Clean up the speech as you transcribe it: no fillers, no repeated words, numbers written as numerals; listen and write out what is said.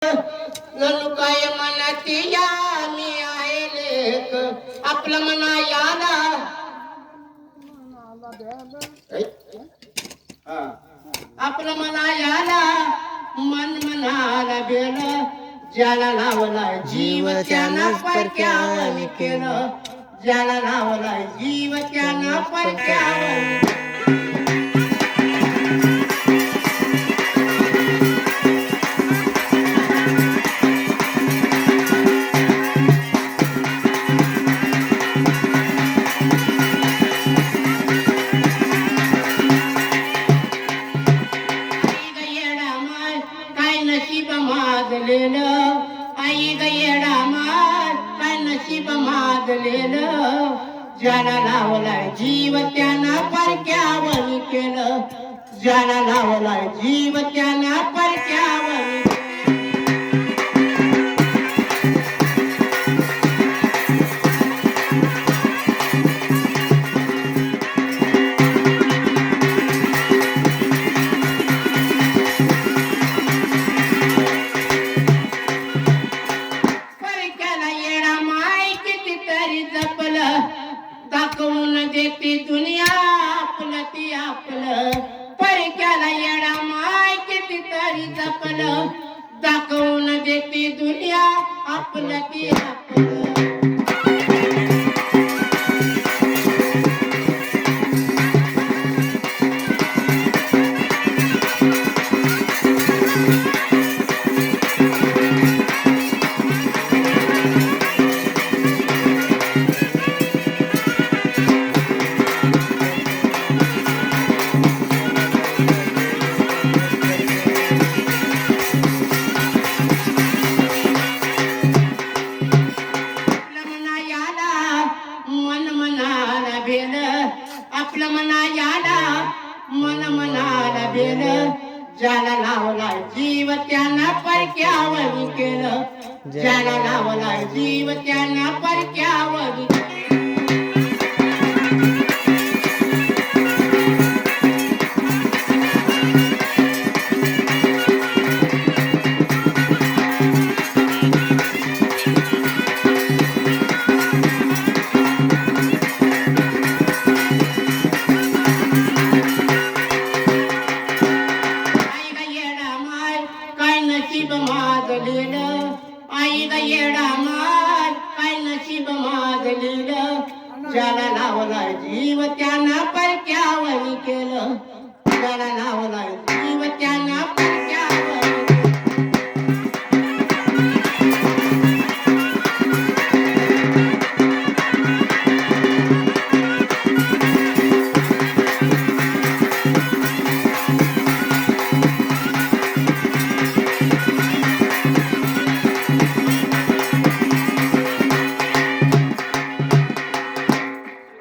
ननु काय म्हणती या मी आहे लेख आपलं मना याला आपलं मना याला मन मनाला बेल ज्याला लावला जीव त्यानं परक्यावनी केलं ज्याला लावला जीव त्यानं परक्यावनी आई गयेडा मार काय नशीब माजलेलं ज्याला लावलाय जीव त्यानं परक्यावनी केलं ज्याला लावलाय जीव त्यानं परक्यावनी दाखवून देते दुनिया आपलं ती आपलं परक्याला येडा माय कितीतरी जपलं दाखवून देते दुनिया आपलं ती आपलं आपलं मना याला मन मनाला बेल ज्याला लावला जीव त्यानं परक्यावनी केलं ज्याला लावला जीव त्यानं परक्यावनी नशीब माजलेलं आई ग येडा मार काय नशीब माजलेलं ज्याला लावलाय जीव त्यानं परक्यावनी केलं ज्याला लावलाय